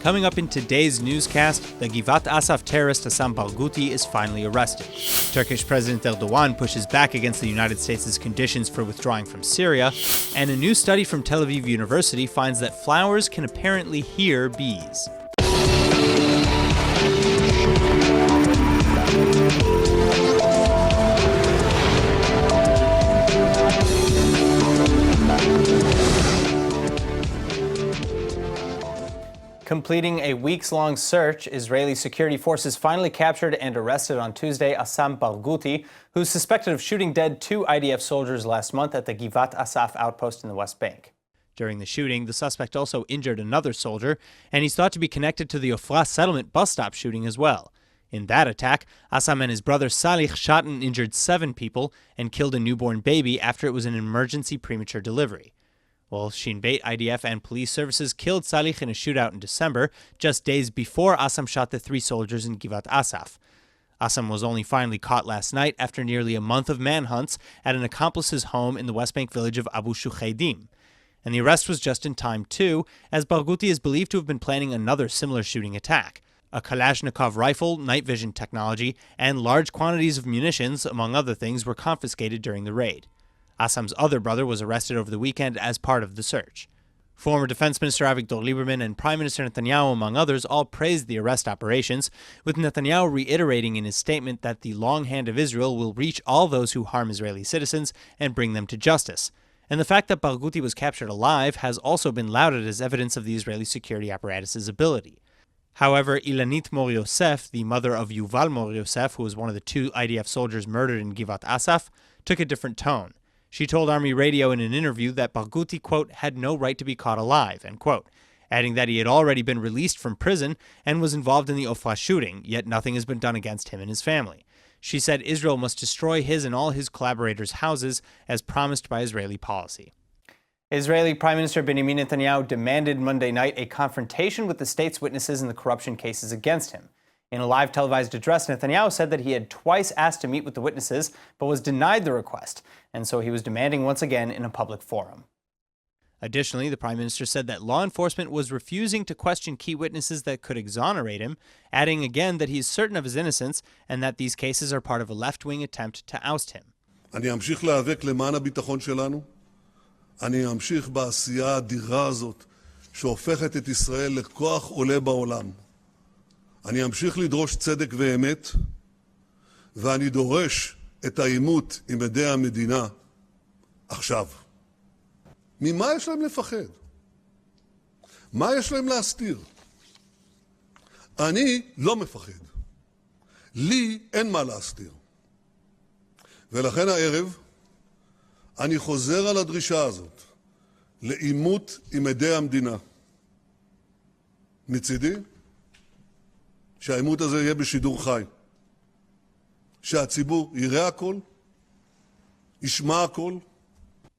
Coming up in today's newscast, the Givat Assaf terrorist Barghouti is finally arrested. Turkish President Erdogan pushes back against the United States' conditions for withdrawing from Syria, and a new study from Tel Aviv University finds that flowers can apparently hear bees. Completing a weeks-long search, Israeli security forces finally captured and arrested on Tuesday Barghouti, who's suspected of shooting dead 2 IDF soldiers last month at the Givat Assaf outpost in the West Bank. During the shooting, the suspect also injured another soldier, and he's thought to be connected to the Ofra settlement bus stop shooting as well. In that attack, Assam and his brother Salih shot and injured 7 people and killed a newborn baby after it was an emergency premature delivery. Well, Shin Bet IDF and police services killed Salih in a shootout in December, just days before Assam shot the 3 soldiers in Givat Assaf. Assam was only finally caught last night after nearly a month of manhunts at an accomplice's home in the West Bank village of Abu Shukhaidim. And the arrest was just in time, too, as Barghouti is believed to have been planning another similar shooting attack. A Kalashnikov rifle, night vision technology, and large quantities of munitions, among other things, were confiscated during the raid. Assam's other brother was arrested over the weekend as part of the search. Former Defense Minister Avigdor Lieberman and Prime Minister Netanyahu, among others, all praised the arrest operations, with Netanyahu reiterating in his statement that the long hand of Israel will reach all those who harm Israeli citizens and bring them to justice. And the fact that Barghouti was captured alive has also been lauded as evidence of the Israeli security apparatus's ability. However, Ilanit Mor Yosef, the mother of Yuval Mor Yosef, who was one of the 2 IDF soldiers murdered in Givat Assaf, took a different tone. She told Army Radio in an interview that Barghouti, quote, had no right to be caught alive, end quote, adding that he had already been released from prison and was involved in the Ofra shooting, yet nothing has been done against him and his family. She said Israel must destroy his and all his collaborators' houses, as promised by Israeli policy. Israeli Prime Minister Benjamin Netanyahu demanded Monday night a confrontation with the state's witnesses in the corruption cases against him. In a live televised address, Netanyahu said that he had twice asked to meet with the witnesses, but was denied the request, and so he was demanding once again in a public forum. Additionally, the Prime Minister said that law enforcement was refusing to question key witnesses that could exonerate him, adding again that he is certain of his innocence and that these cases are part of a left-wing attempt to oust him. אני אמשיך להיאבק למען הביטחון שלנו. אני אמשיך בעשייה האדירה הזאת שהופכת את ישראל לכוח עולה בעולם. אני אמשיך לדרוש צדק ואמת, ואני דורש את העימות עם עדי המדינה עכשיו. ממה יש להם לפחד? מה יש להם להסתיר? אני לא מפחד. לי אין מה להסתיר. ולכן הערב אני חוזר על הדרישה הזאת לעימות עם עדי המדינה. מצידי, שהעימות הזה יהיה בשידור חי. שהציבור יראה הכל, ישמע הכל.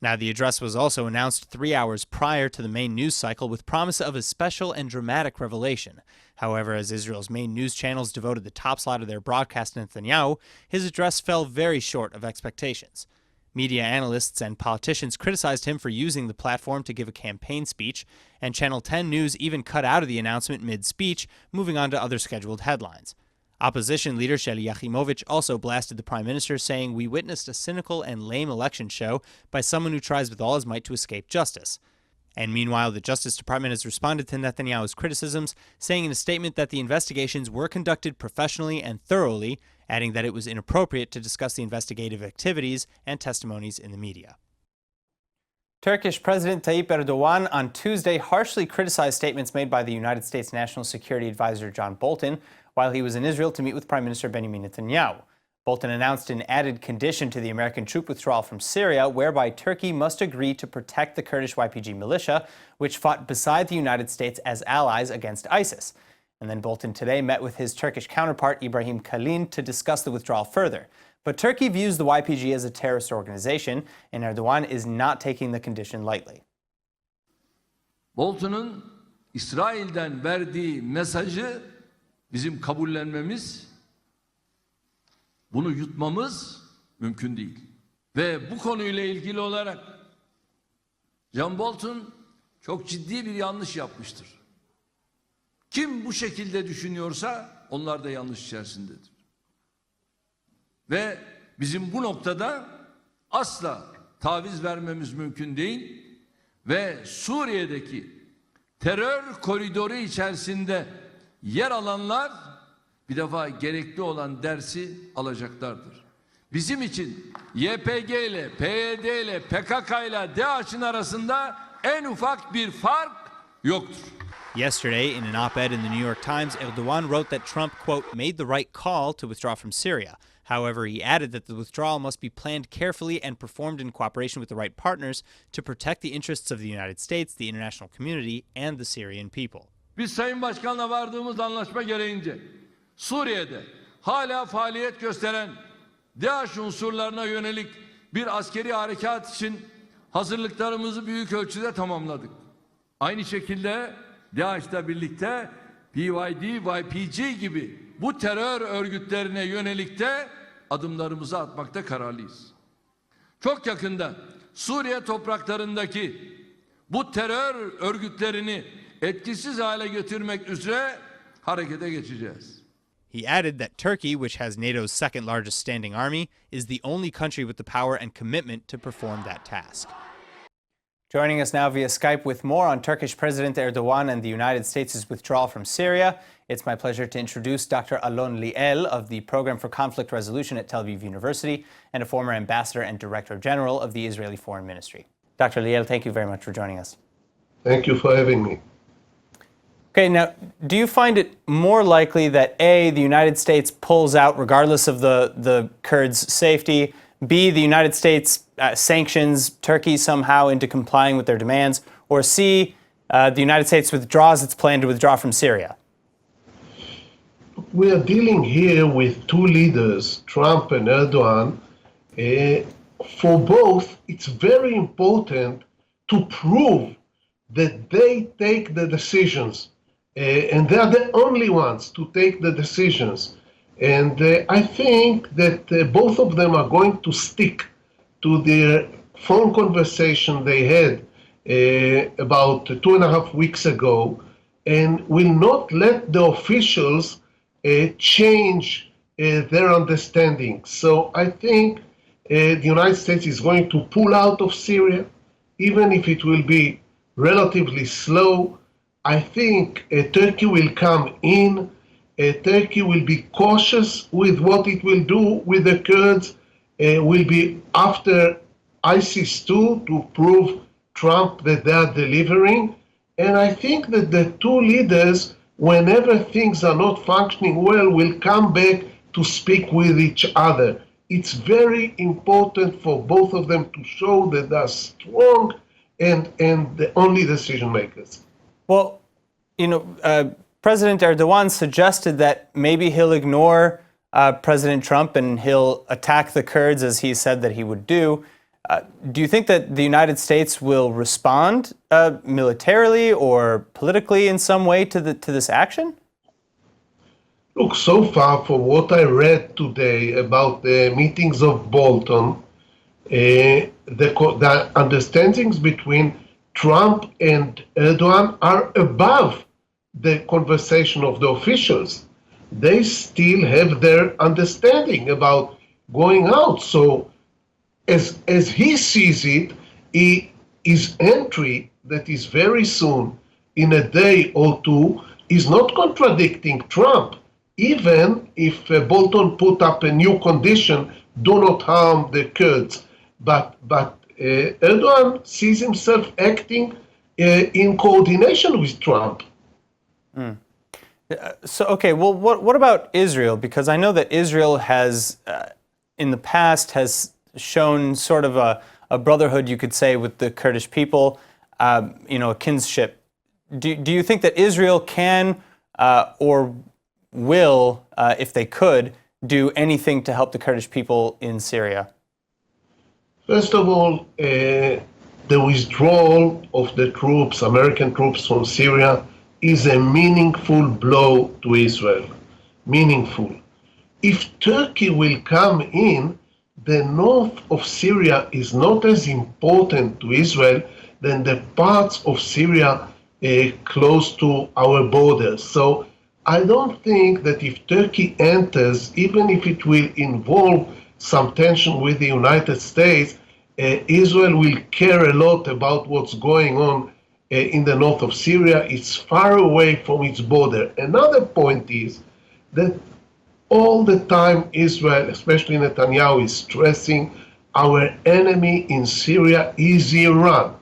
Now, the address was also announced 3 hours prior to the main news cycle with promise of a special and dramatic revelation. However, as Israel's main news channels devoted the top slot of their broadcast to Netanyahu, his address fell very short of expectations. Media analysts and politicians criticized him for using the platform to give a campaign speech, and Channel 10 News even cut out of the announcement mid-speech, moving on to other scheduled headlines. Opposition leader Sheli Yachimovich also blasted the prime minister, saying, "We witnessed a cynical and lame election show by someone who tries with all his might to escape justice." And meanwhile, the Justice Department has responded to Netanyahu's criticisms, saying in a statement that the investigations were conducted professionally and thoroughly, adding that it was inappropriate to discuss the investigative activities and testimonies in the media. Turkish President Tayyip Erdogan on Tuesday harshly criticized statements made by the United States National Security Advisor John Bolton while he was in Israel to meet with Prime Minister Benjamin Netanyahu. Bolton announced an added condition to the American troop withdrawal from Syria, whereby Turkey must agree to protect the Kurdish YPG militia, which fought beside the United States as allies against ISIS. And then Bolton today met with his Turkish counterpart, Ibrahim Kalin, to discuss the withdrawal further. But Turkey views the YPG as a terrorist organization, and Erdogan is not taking the condition lightly. Bolton'un İsrail'den verdiği mesajı bizim kabullenmemiz, bunu yutmamız mümkün değil. Ve bu konuyla ilgili olarak John Bolton çok ciddi bir yanlış yapmıştır. Kim bu şekilde düşünüyorsa onlar da yanlış içerisindedir. Ve bizim bu noktada asla taviz vermemiz mümkün değil ve Suriye'deki terör koridoru içerisinde yer alanlar bir defa gerekli olan dersi alacaklardır. Bizim için YPG ile, PYD ile, PKK ile, DAEŞ'in arasında en ufak bir fark yoktur. Yesterday, in an op-ed in the New York Times, Erdogan wrote that Trump, quote, made the right call to withdraw from Syria. However, he added that the withdrawal must be planned carefully and performed in cooperation with the right partners to protect the interests of the United States, the international community, and the Syrian people. Biz Sayın Başkan'la vardığımız anlaşma gereğince Suriye'de hala faaliyet gösteren DAEŞ unsurlarına yönelik bir askeri harekat için hazırlıklarımızı büyük ölçüde tamamladık. Aynı şekilde DAEŞ'le birlikte PYD, YPG gibi bu terör örgütlerine yönelik de adımlarımızı atmakta kararlıyız. Çok yakında Suriye topraklarındaki bu terör örgütlerini etkisiz hale getirmek üzere harekete geçeceğiz. He added that Turkey, which has NATO's second largest standing army, is the only country with the power and commitment to perform that task. Joining us now via Skype with more on Turkish President Erdogan and the United States' withdrawal from Syria, it's my pleasure to introduce Dr. Alon Liel of the Program for Conflict Resolution at Tel Aviv University and a former ambassador and director general of the Israeli Foreign Ministry. Dr. Liel, thank you very much for joining us. Thank you for having me. Okay, now, do you find it more likely that A, the United States pulls out regardless of the Kurds' safety, B, the United States sanctions Turkey somehow into complying with their demands, or C, the United States withdraws its plan to withdraw from Syria? We are dealing here with two leaders, Trump and Erdogan. For both, it's very important to prove that they take the decisions. And they are the only ones to take the decisions. And I think that both of them are going to stick to their phone conversation they had about 2.5 weeks ago and will not let the officials change their understanding. So I think the United States is going to pull out of Syria, even if it will be relatively slow. I think Turkey will come in. Turkey will be cautious with what it will do with the Kurds. Will be after ISIS too to prove Trump that they are delivering. And I think that the two leaders, whenever things are not functioning well, will come back to speak with each other. It's very important for both of them to show that they are strong and the only decision makers. Well, President Erdogan suggested that maybe he'll ignore President Trump and he'll attack the Kurds as he said that he would do. Do you think that the United States will respond militarily or politically in some way to this action? Look, so far, for what I read today about the meetings of Bolton, the understandings between Trump and Erdogan are above the conversation of the officials. They still have their understanding about going out. So as he sees it, his entry that is very soon, in a day or two, is not contradicting Trump, even if Bolton put up a new condition, do not harm the Kurds. But Erdogan sees himself acting in coordination with Trump. So, okay, well, what about Israel? Because I know that Israel has, in the past, has shown sort of a brotherhood, you could say, with the Kurdish people, a kinship. Do you think that Israel can or will, if they could, do anything to help the Kurdish people in Syria? First of all, the withdrawal of the troops, American troops from Syria, is a meaningful blow to Israel. Meaningful. If Turkey will come in, the north of Syria is not as important to Israel than the parts of Syria close to our borders. So I don't think that if Turkey enters, even if it will involve some tension with the United States, Israel will care a lot about what's going on in the north of Syria. It's far away from its border. Another point is that all the time Israel, especially Netanyahu, is stressing our enemy in Syria is Iran,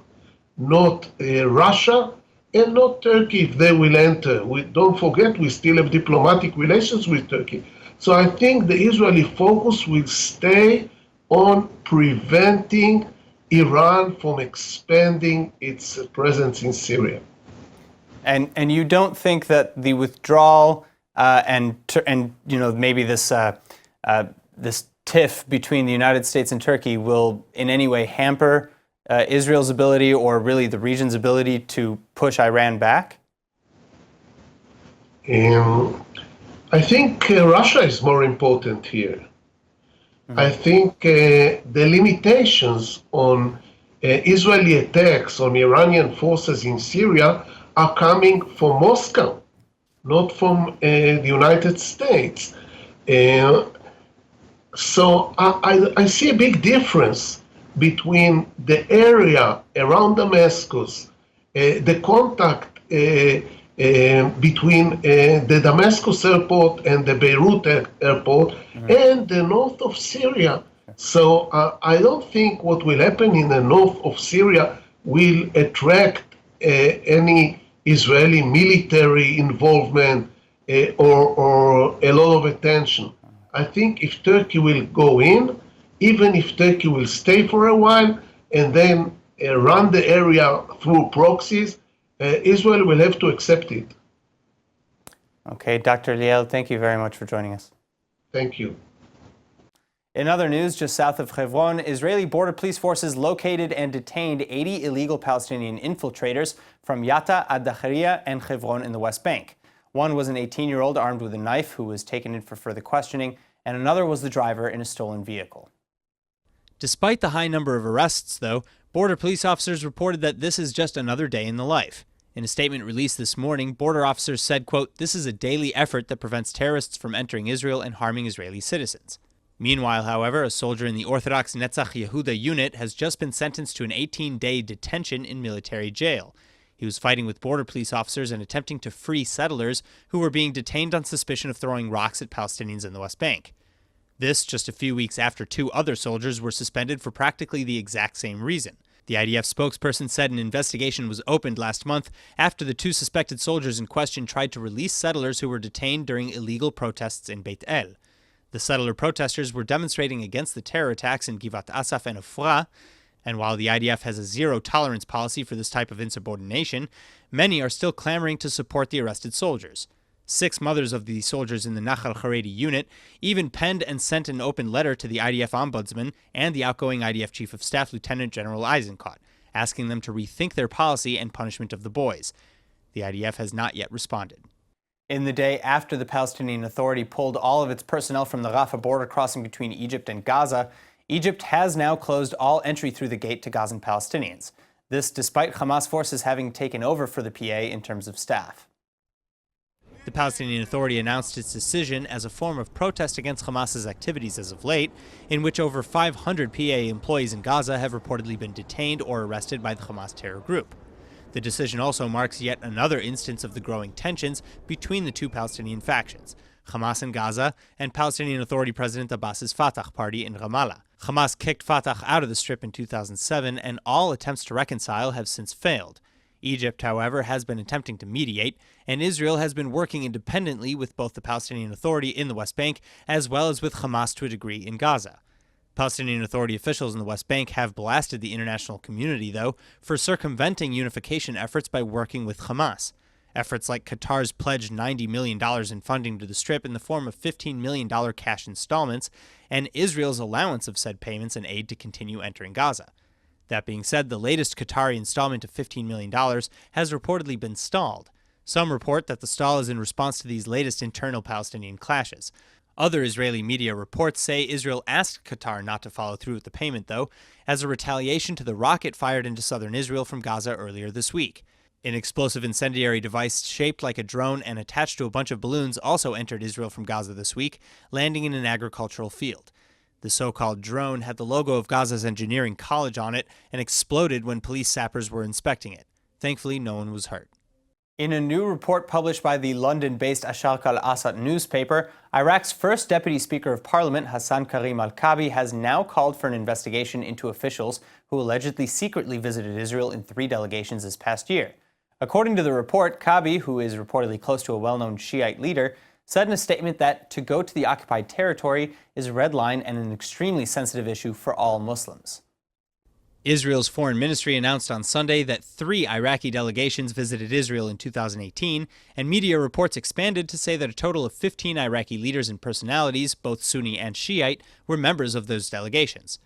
not Russia, and not Turkey if they will enter. Don't forget, we still have diplomatic relations with Turkey. So I think the Israeli focus will stay on preventing Iran from expanding its presence in Syria. And you don't think that the withdrawal and maybe this this tiff between the United States and Turkey will in any way hamper Israel's ability, or really the region's ability, to push Iran back? I think Russia is more important here. I think the limitations on Israeli attacks on Iranian forces in Syria are coming from Moscow, not from the United States. So I see a big difference between the area around Damascus, the contact between the Damascus airport and the Beirut airport, and the north of Syria. So I don't think what will happen in the north of Syria will attract any Israeli military involvement or a lot of attention. I think if Turkey will go in, even if Turkey will stay for a while and then run the area through proxies, Israel will have to accept it. Okay, Dr. Liel, thank you very much for joining us. Thank you. In other news, just south of Hebron, Israeli border police forces located and detained 80 illegal Palestinian infiltrators from Yatta, Ad-Dakhariya, and Hebron in the West Bank. One was an 18-year-old armed with a knife who was taken in for further questioning, and another was the driver in a stolen vehicle. Despite the high number of arrests, though, border police officers reported that this is just another day in the life. In a statement released this morning, border officers said, quote, "This is a daily effort that prevents terrorists from entering Israel and harming Israeli citizens." Meanwhile, however, a soldier in the Orthodox Netzach Yehuda unit has just been sentenced to an 18-day detention in military jail. He was fighting with border police officers and attempting to free settlers who were being detained on suspicion of throwing rocks at Palestinians in the West Bank. This just a few weeks after two other soldiers were suspended for practically the exact same reason. The IDF spokesperson said an investigation was opened last month after the two suspected soldiers in question tried to release settlers who were detained during illegal protests in Beit El. The settler protesters were demonstrating against the terror attacks in Givat Assaf and Ofra, and while the IDF has a zero-tolerance policy for this type of insubordination, many are still clamoring to support the arrested soldiers. 6 mothers of the soldiers in the Nachal Haredi unit even penned and sent an open letter to the IDF ombudsman and the outgoing IDF Chief of Staff Lieutenant General Eisenkot, asking them to rethink their policy and punishment of the boys. The IDF has not yet responded. In the day after the Palestinian Authority pulled all of its personnel from the Rafah border crossing between Egypt and Gaza, Egypt has now closed all entry through the gate to Gazan Palestinians. This despite Hamas forces having taken over for the PA in terms of staff. The Palestinian Authority announced its decision as a form of protest against Hamas's activities as of late, in which over 500 PA employees in Gaza have reportedly been detained or arrested by the Hamas terror group. The decision also marks yet another instance of the growing tensions between the two Palestinian factions, Hamas in Gaza and Palestinian Authority President Abbas's Fatah party in Ramallah. Hamas kicked Fatah out of the Strip in 2007, and all attempts to reconcile have since failed. Egypt, however, has been attempting to mediate, and Israel has been working independently with both the Palestinian Authority in the West Bank as well as with Hamas to a degree in Gaza. Palestinian Authority officials in the West Bank have blasted the international community, though, for circumventing unification efforts by working with Hamas. Efforts like Qatar's pledged $90 million in funding to the Strip in the form of $15 million cash installments, and Israel's allowance of said payments and aid to continue entering Gaza. That being said, the latest Qatari installment of $15 million has reportedly been stalled. Some report that the stall is in response to these latest internal Palestinian clashes. Other Israeli media reports say Israel asked Qatar not to follow through with the payment, though, as a retaliation to the rocket fired into southern Israel from Gaza earlier this week. An explosive incendiary device shaped like a drone and attached to a bunch of balloons also entered Israel from Gaza this week, landing in an agricultural field. The so-called drone had the logo of Gaza's engineering college on it and exploded when police sappers were inspecting it. Thankfully, no one was hurt. In a new report published by the London-based Asharq al-Assad newspaper, Iraq's first Deputy Speaker of Parliament, Hassan Karim al-Kabi, has now called for an investigation into officials who allegedly secretly visited Israel in 3 delegations this past year. According to the report, Kabi, who is reportedly close to a well-known Shiite leader, said in a statement that to go to the occupied territory is a red line and an extremely sensitive issue for all Muslims. Israel's foreign ministry announced on Sunday that 3 Iraqi delegations visited Israel in 2018, and media reports expanded to say that a total of 15 Iraqi leaders and personalities, both Sunni and Shiite, were members of those delegations.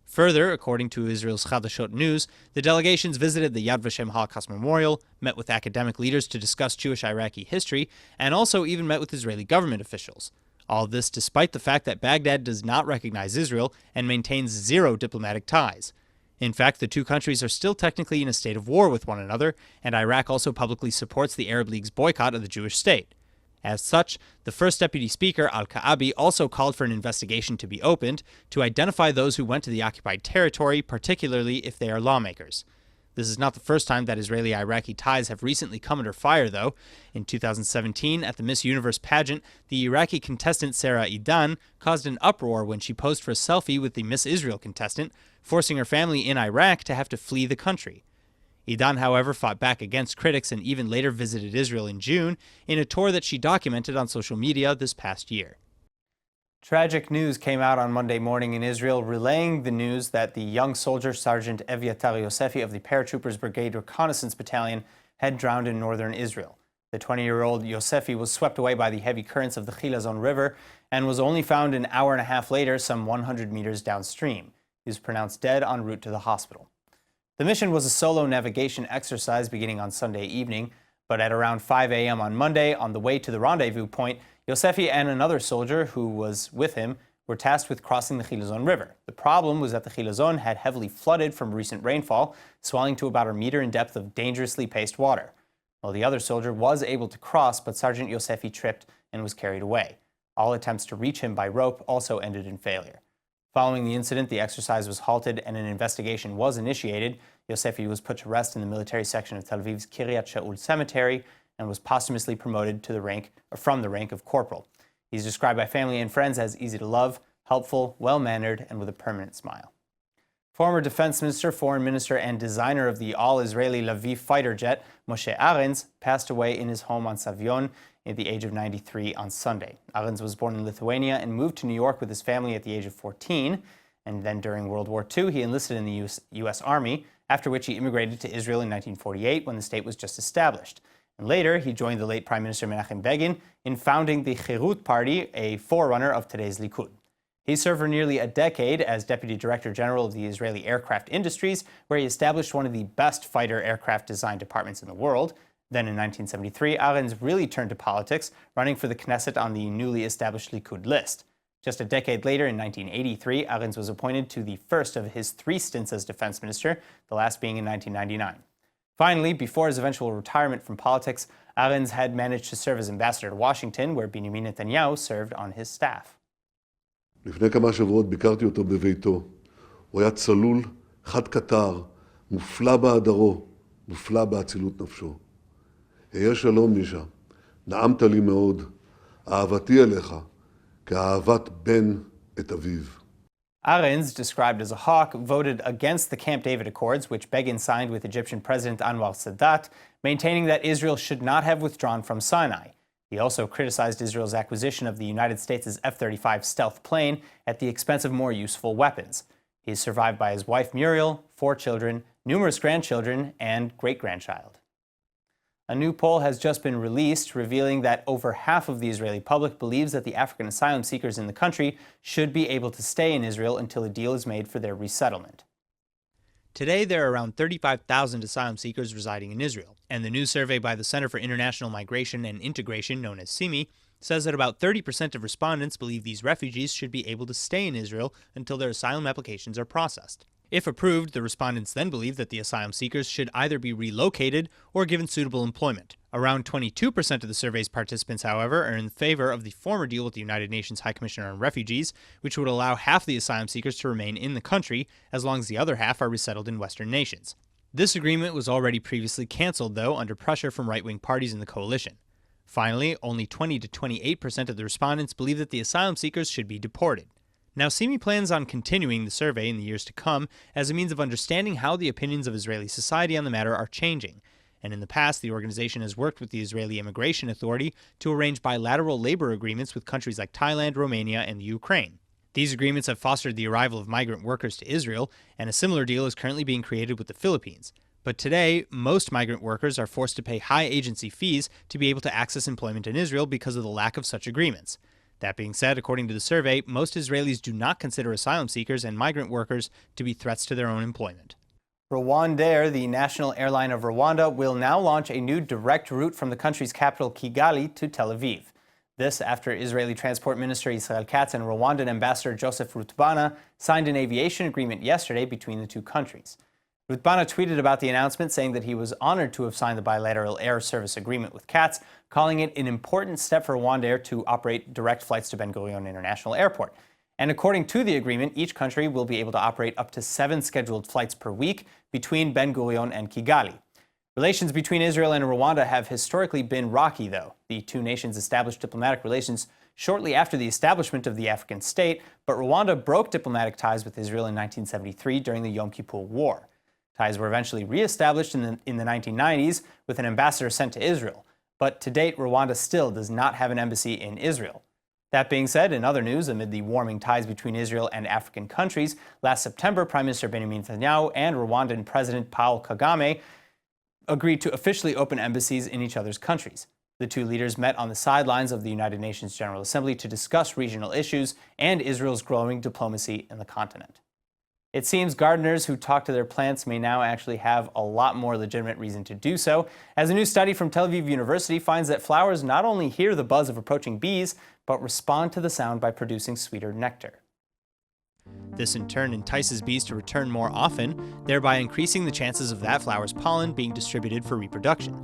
Further, according to Israel's Chadashot News, the delegations visited the Yad Vashem Holocaust Memorial, met with academic leaders to discuss Jewish Iraqi history, and also even met with Israeli government officials. All this despite the fact that Baghdad does not recognize Israel and maintains 0 diplomatic ties. In fact, the 2 countries are still technically in a state of war with one another, and Iraq also publicly supports the Arab League's boycott of the Jewish state. As such, the first Deputy Speaker, al-Ka'abi, also called for an investigation to be opened to identify those who went to the occupied territory, particularly if they are lawmakers. This is not the first time that Israeli-Iraqi ties have recently come under fire, though. In 2017, at the Miss Universe pageant, the Iraqi contestant Sarah Idan caused an uproar when she posed for a selfie with the Miss Israel contestant, forcing her family in Iraq to have to flee the country. Idan, however, fought back against critics and even later visited Israel in June in a tour that she documented on social media this past year. Tragic news came out on Monday morning in Israel, relaying the news that the young soldier, Sergeant Eviatar Yosefi of the Paratroopers Brigade Reconnaissance Battalion, had drowned in northern Israel. The 20-year-old Yosefi was swept away by the heavy currents of the Chilazon River and was only found an hour and a half later, some 100 meters downstream. He was pronounced dead en route to the hospital. The mission was a solo navigation exercise beginning on Sunday evening, but at around 5 a.m. on Monday, on the way to the rendezvous point, Yosefi and another soldier who was with him were tasked with crossing the Chilazon River. The problem was that the Chilazon had heavily flooded from recent rainfall, swelling to about a meter in depth of dangerously paced water. Well, the other soldier was able to cross, but Sergeant Yosefi tripped and was carried away. All attempts to reach him by rope also ended in failure. Following the incident, the exercise was halted and an investigation was initiated. Yosefi was put to rest in the military section of Tel Aviv's Kiryat Shaul cemetery and was posthumously promoted to from the rank of corporal. He's described by family and friends as easy to love, helpful, well-mannered, and with a permanent smile. Former defense minister, foreign minister, and designer of the all-Israeli Lviv fighter jet, Moshe Arens, passed away in his home on Savion at the age of 93 on Sunday. Arens was born in Lithuania and moved to New York with his family at the age of 14. And then during World War II, he enlisted in the U.S. Army, after which he immigrated to Israel in 1948 when the state was just established. And later, he joined the late Prime Minister Menachem Begin in founding the Cherut Party, a forerunner of today's Likud. He served for nearly a decade as Deputy Director General of the Israeli Aircraft Industries, where he established one of the best fighter aircraft design departments in the world. Then in 1973, Arens really turned to politics, running for the Knesset on the newly established Likud list. Just a decade later, in 1983, Arens was appointed to the first of his 3 stints as defense minister, the last being in 1999. Finally, before his eventual retirement from politics, Arens had managed to serve as ambassador to Washington, where Benjamin Netanyahu served on his staff. לפני כמה שבועות ביקרתי אותו בביתו. הוא היה צלול, חד קטר, מופלא בהדרו, מופלא באצילות נפשו. היה שלום מישה, נעמת לי מאוד, אהבתי אליך, כאהבת בן את אביו. Arens, described as a hawk, voted against the Camp David Accords, which Begin signed with Egyptian President Anwar Sadat, maintaining that Israel should not have withdrawn from Sinai. He also criticized Israel's acquisition of the United States' F-35 stealth plane at the expense of more useful weapons. He is survived by his wife Muriel, 4 children, numerous grandchildren, and great-grandchild. A new poll has just been released, revealing that over half of the Israeli public believes that the African asylum seekers in the country should be able to stay in Israel until a deal is made for their resettlement. Today, there are around 35,000 asylum seekers residing in Israel, and the new survey by the Center for International Migration and Integration, known as CIMI, says that about 30% of respondents believe these refugees should be able to stay in Israel until their asylum applications are processed. If approved, the respondents then believe that the asylum seekers should either be relocated or given suitable employment. Around 22% of the survey's participants, however, are in favor of the former deal with the United Nations High Commissioner on Refugees, which would allow half the asylum seekers to remain in the country, as long as the other half are resettled in Western nations. This agreement was already previously canceled, though, under pressure from right-wing parties in the coalition. Finally, only 20 to 28% of the respondents believe that the asylum seekers should be deported. Now, CIMI plans on continuing the survey in the years to come as a means of understanding how the opinions of Israeli society on the matter are changing. And in the past, the organization has worked with the Israeli Immigration Authority to arrange bilateral labor agreements with countries like Thailand, Romania, and the Ukraine. These agreements have fostered the arrival of migrant workers to Israel, and a similar deal is currently being created with the Philippines. But today, most migrant workers are forced to pay high agency fees to be able to access employment in Israel because of the lack of such agreements. That being said, according to the survey, most Israelis do not consider asylum seekers and migrant workers to be threats to their own employment. Rwandair, the national airline of Rwanda, will now launch a new direct route from the country's capital Kigali to Tel Aviv. This after Israeli Transport Minister Israel Katz and Rwandan Ambassador Joseph Rutbana signed an aviation agreement yesterday between the two countries. Rutbana tweeted about the announcement, saying that he was honored to have signed the bilateral air service agreement with Katz, calling it an important step for Rwandair to operate direct flights to Ben Gurion International Airport. And according to the agreement, each country will be able to operate up to 7 scheduled flights per week between Ben Gurion and Kigali. Relations between Israel and Rwanda have historically been rocky, though. The two nations established diplomatic relations shortly after the establishment of the African state, but Rwanda broke diplomatic ties with Israel in 1973 during the Yom Kippur War. Ties were eventually reestablished in the 1990s with an ambassador sent to Israel. But to date, Rwanda still does not have an embassy in Israel. That being said, in other news, amid the warming ties between Israel and African countries, last September, Prime Minister Benjamin Netanyahu and Rwandan President Paul Kagame agreed to officially open embassies in each other's countries. The two leaders met on the sidelines of the United Nations General Assembly to discuss regional issues and Israel's growing diplomacy in the continent. It seems gardeners who talk to their plants may now actually have a lot more legitimate reason to do so, as a new study from Tel Aviv University finds that flowers not only hear the buzz of approaching bees, but respond to the sound by producing sweeter nectar. This in turn entices bees to return more often, thereby increasing the chances of that flower's pollen being distributed for reproduction.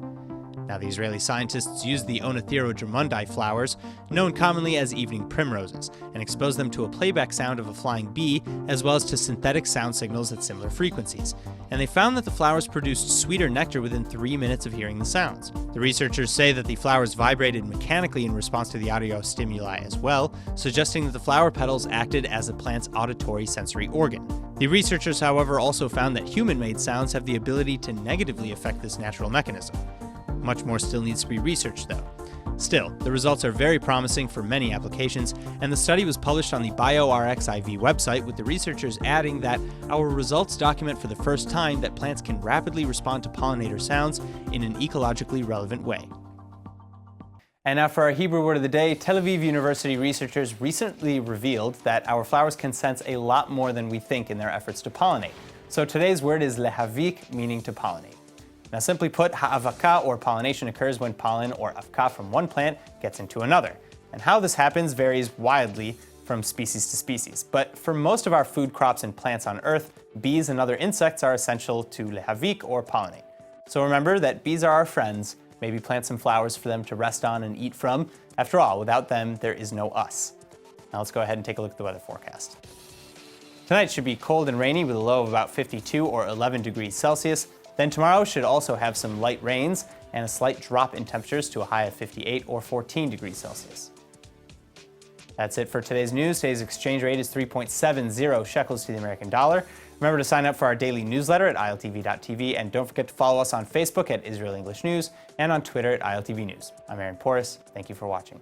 Now, the Israeli scientists used the Onotherodrumundi flowers, known commonly as evening primroses, and exposed them to a playback sound of a flying bee, as well as to synthetic sound signals at similar frequencies. And they found that the flowers produced sweeter nectar within 3 minutes of hearing the sounds. The researchers say that the flowers vibrated mechanically in response to the audio stimuli as well, suggesting that the flower petals acted as the plant's auditory sensory organ. The researchers, however, also found that human-made sounds have the ability to negatively affect this natural mechanism. Much more still needs to be researched, though. Still, the results are very promising for many applications, and the study was published on the BioRxiv website, with the researchers adding that our results document for the first time that plants can rapidly respond to pollinator sounds in an ecologically relevant way. And now for our Hebrew word of the day, Tel Aviv University researchers recently revealed that our flowers can sense a lot more than we think in their efforts to pollinate. So today's word is lehavik, meaning to pollinate. Now, simply put, ha'avaka, or pollination, occurs when pollen or avka from one plant gets into another. And how this happens varies widely from species to species. But for most of our food crops and plants on Earth, bees and other insects are essential to lehavik, or pollinate. So remember that bees are our friends. Maybe plant some flowers for them to rest on and eat from. After all, without them, there is no us. Now let's go ahead and take a look at the weather forecast. Tonight should be cold and rainy with a low of about 52 or 11 degrees Celsius. Then tomorrow should also have some light rains and a slight drop in temperatures to a high of 58 or 14 degrees Celsius. That's it for today's news. Today's exchange rate is 3.70 shekels to the American dollar. Remember to sign up for our daily newsletter at iltv.tv, and don't forget to follow us on Facebook at Israel English News and on Twitter at ILTV News. I'm Aaron Porras. Thank you for watching.